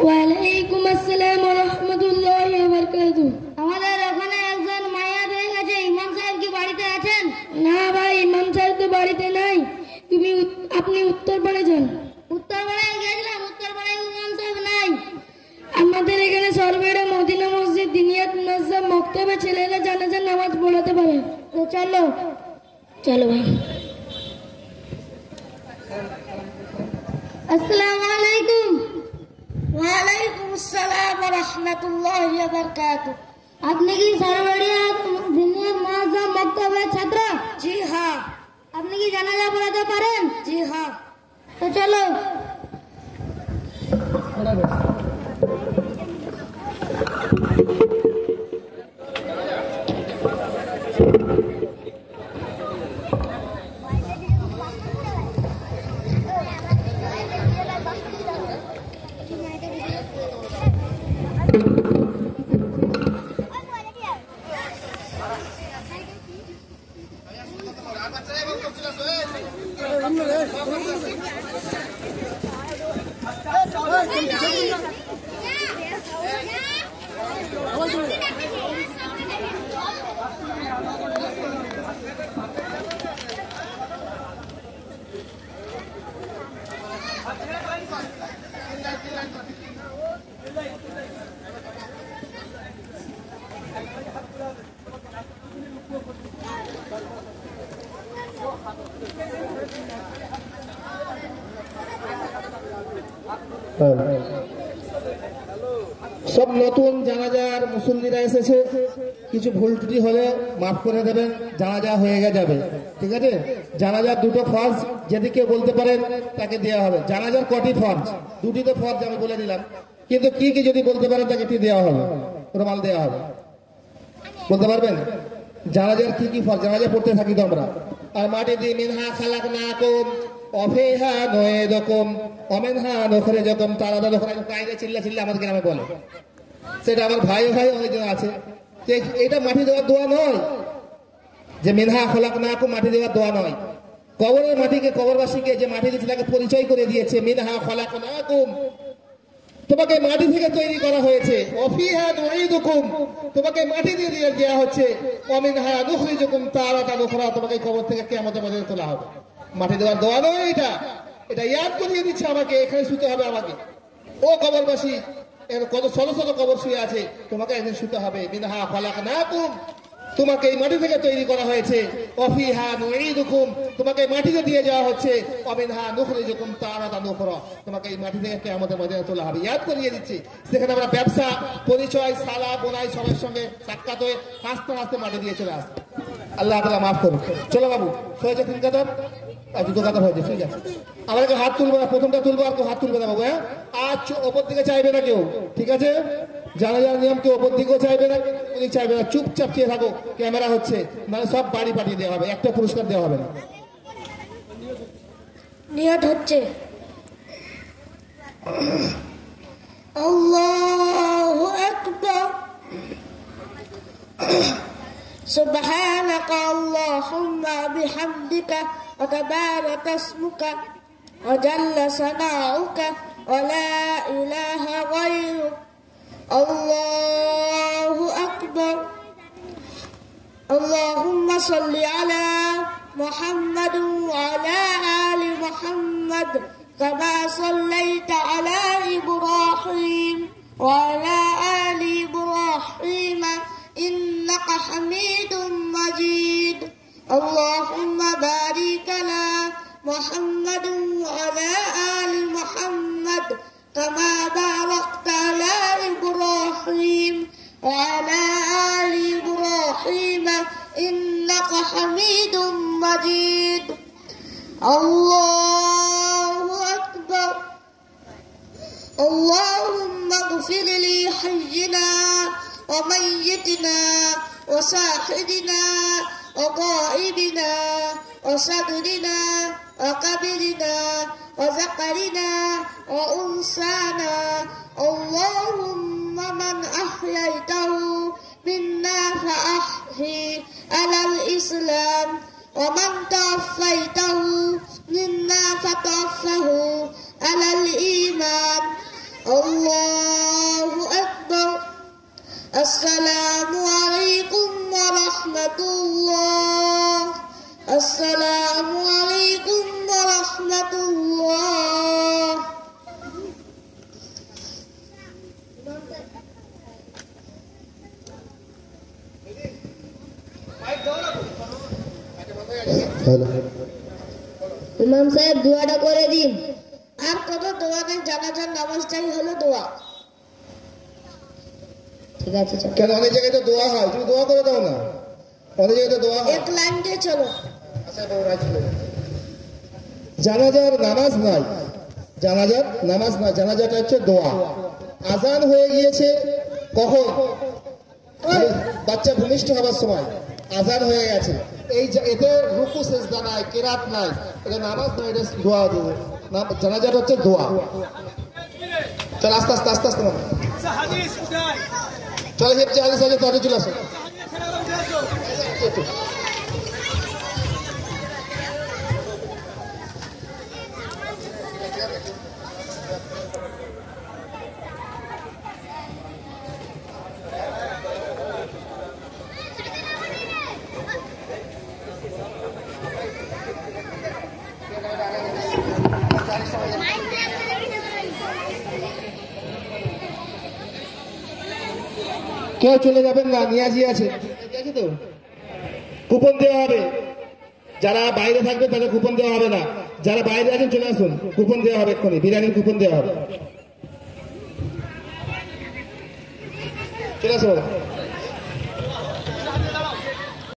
ওয়ালাইকুম আসসালাম ওয়া রাহমাতুল্লাহি ওয়া বারাকাতুহু। আমাদের ওখানে একজন মাইয়াত হয়ে গেছে, ইমাম সাহেব কি বাড়িতে আছেন? না ভাই, ইমাম সাহেব তো বাড়িতে নাই। আপনি উত্তরপাড়ে যান। উত্তরপাড়ায় গেছিলাম, উত্তরপাড়ায় ইমাম সাহেব নাই। আমাদের এখানে সরবেড়া মদিনা মসজিদ দিনিয়াত মুনাজ্জাম মক্তবে ছেলেরা জানাজার নামাজ পড়াতে পারে। তো চলো চলো ভাই। আসসালামু আলাইকুম। ওয়ালাইকুম আসসালাম ওয়া রাহমাতুল্লাহি ওয়া বারাকাতুহু। আপনি কি সরবেড়িয়া দিনিয়াত মুনাজ্জাম মক্তবের ছাত্র? জি হ্যাঁ। আপনি কি জানাজা পড়াতে পারেন? জি হ্যাঁ। তো চলো। সব নতুন জানাজার মুসল্লিরা এসেছে, কিছু ভুল ত্রুটি হলে মাফ করে দেবেন, জানাজা হয়ে যাবে। ঠিক আছে? জানাজার দুটো ফরজ যদি কেউ বলতে পারেন তাকে দেওয়া হবে। জানাজার কটি ফরজ? দুটি তো ফরজ আমি বলে দিলাম, কিন্তু কি কি যদি বলতে পারেন তাকে কি দেওয়া হবে, রুমাল দেওয়া হবে। বলতে পারবেন জানাজার কি কি ফরজ? জানাজা পড়তে থাকি তো আমরা। আর মাটি দিয়ে মিনহা খালাকনাকুম অফিহা নুঈদুকুম ওমিনহা নুখরিজুকুম তারাদা কায়দা চিল্লা চিল্লা আমাদের গ্রামে বলে। সেটা আমার ভাই অনেকজন আছে। এটা মাটি দেওয়ার দোয়া নয়, যে মিনহা খালাকনাকুম মাটি দেওয়ার দোয়া নয়। কবরের মাটিকে, কবরবাসীকে যে মাটি দিয়েছে তাকে পরিচয় করে দিয়েছে, মিনহা খালাকনাকুম, তোমাকে মাটি থেকে তৈরি করা হয়েছে। অফিহা নুঈদুকুম, তোমাকে মাটি দিয়ে দেওয়া হচ্ছে। ওমিনহা নুখরিজুকুম তারাতান উখরা, তোমাকে কবর থেকে কিয়ামতের ময়দানে তোলা হবে। মাটি দেওয়ার দোয়া নয় এটা। এটা ইয়াদ করিয়ে দিচ্ছে আমাকে, এখানে শুতে হবে আমাকে। ও কবরবাসী, এর কত শত শত কবর শুয়ে আছে, তোমাকে একদিন শুতে হবে। মিনহা খালাকনাকুম, তোমাকে এই মাটি থেকে তৈরি করা হয়েছে। অফিহা নুঈদুকুম, তোমাকে মাটিতে দিয়ে যাওয়া হচ্ছে। অমিনহা নুখরিজুকুম তারাতান উখরা, তোমাকে এই মাটি থেকে কিয়ামতের ময়দানে তোলা হবে। ইয়াদ করিয়ে দিচ্ছি। সেখানে আমরা ব্যবসা, পরিচয়, সালা বোনাই সবার সঙ্গে সাক্ষাৎ হয়ে হাসতে হাসতে মাটি দিয়ে চলে আসতে। আল্লাহ তাআলা মাফ করুন। চলো বাবু, হয়েছে তিন কাতার আর দুটো কাতার হয়েছে, ঠিক আছে। আমাদেরকে হাত তুলবে না, প্রথমটা তুলবো আর কেউ হাত তুলবে না বাবু। হ্যাঁ, আর ওপর দিকে চাইবে না কেউ, ঠিক আছে? জানাজার নিয়ম, কেউ ওপর দিকেও চাইবে না, উনি চাইবে না। চুপচাপ চেয়ে থাকো, ক্যামেরা হচ্ছে, মানে সব বাড়ি পাঠিয়ে দেওয়া হবে, একটা পুরস্কার দেওয়া হবে না। নিয়ত হচ্ছে। আল্লাহু আকবার। سبحانك اللهم بحمدك وتبارك اسمك وجل ثناؤك ولا إله غيرك. الله أكبر. اللهم صل على محمد وعلى آل محمد كما صليت على إبراهيم وعلى آل إبراهيم إنك حميد مجيد. اللهم بارك على محمد وعلى آل محمد كما باركت على إبراهيم وعلى آل إبراهيم إنك حميد مجيد. الله أكبر. اللهم اغفر لي حينا وميتنا وصاحبنا وغائبنا وصغرنا وكبرنا وذكرنا وأنثانا. اللهم من أحييته منا فأحيه على الإسلام ومن توفيته منا فتوفه على الإيمان. الله আসসালামু আলাইকুম ওয়া রাহমাতুল্লাহ, আসসালামু আলাইকুম ওয়া রাহমাতুল্লাহ। ইমাম সাহেব দোয়াটা করে দিন। আর কত দোয়া নেই, জানাজার নামাজটাই হলো দোয়া। ঠিক আছে চলো। কেন অনেক জায়গায় তো দোয়া হয়, তুমি দোয়া করে দাও না, অনেক জায়গায় তো দোয়া হয়। এক লাইন দিয়ে চলো। আচ্ছা জানাজার নামাজ নাই, জানাজার নামাজ নাই, জানাজাটা হচ্ছে দোয়া। আজান হয়ে গিয়েছে কখন? বাচ্চা ভূমিষ্ঠ হবার সময় আজান হয়ে গেছে। এতে রুকু সেজদা নাই, কেরাত নাই, এটা নামাজ নয়, এটা দোয়া। জানাজাটা হচ্ছে দোয়া। চল আস্তে আস্তে আস্তে আস্তে চলো, হেপচে হাদিস আছে, তাড়াতাড়ি চলে আসো। কেউ চলে যাবেন না, নিয়াজি আছে তো, কুপন দেওয়া হবে। যারা বাইরে থাকবে তাদের কুপন দেওয়া হবে না, যারা বাইরে আছেন চলে আসুন, কুপন দেওয়া হবে এক্ষুনি, বিরিয়ানির কুপন দেওয়া হবে। চলে আসো।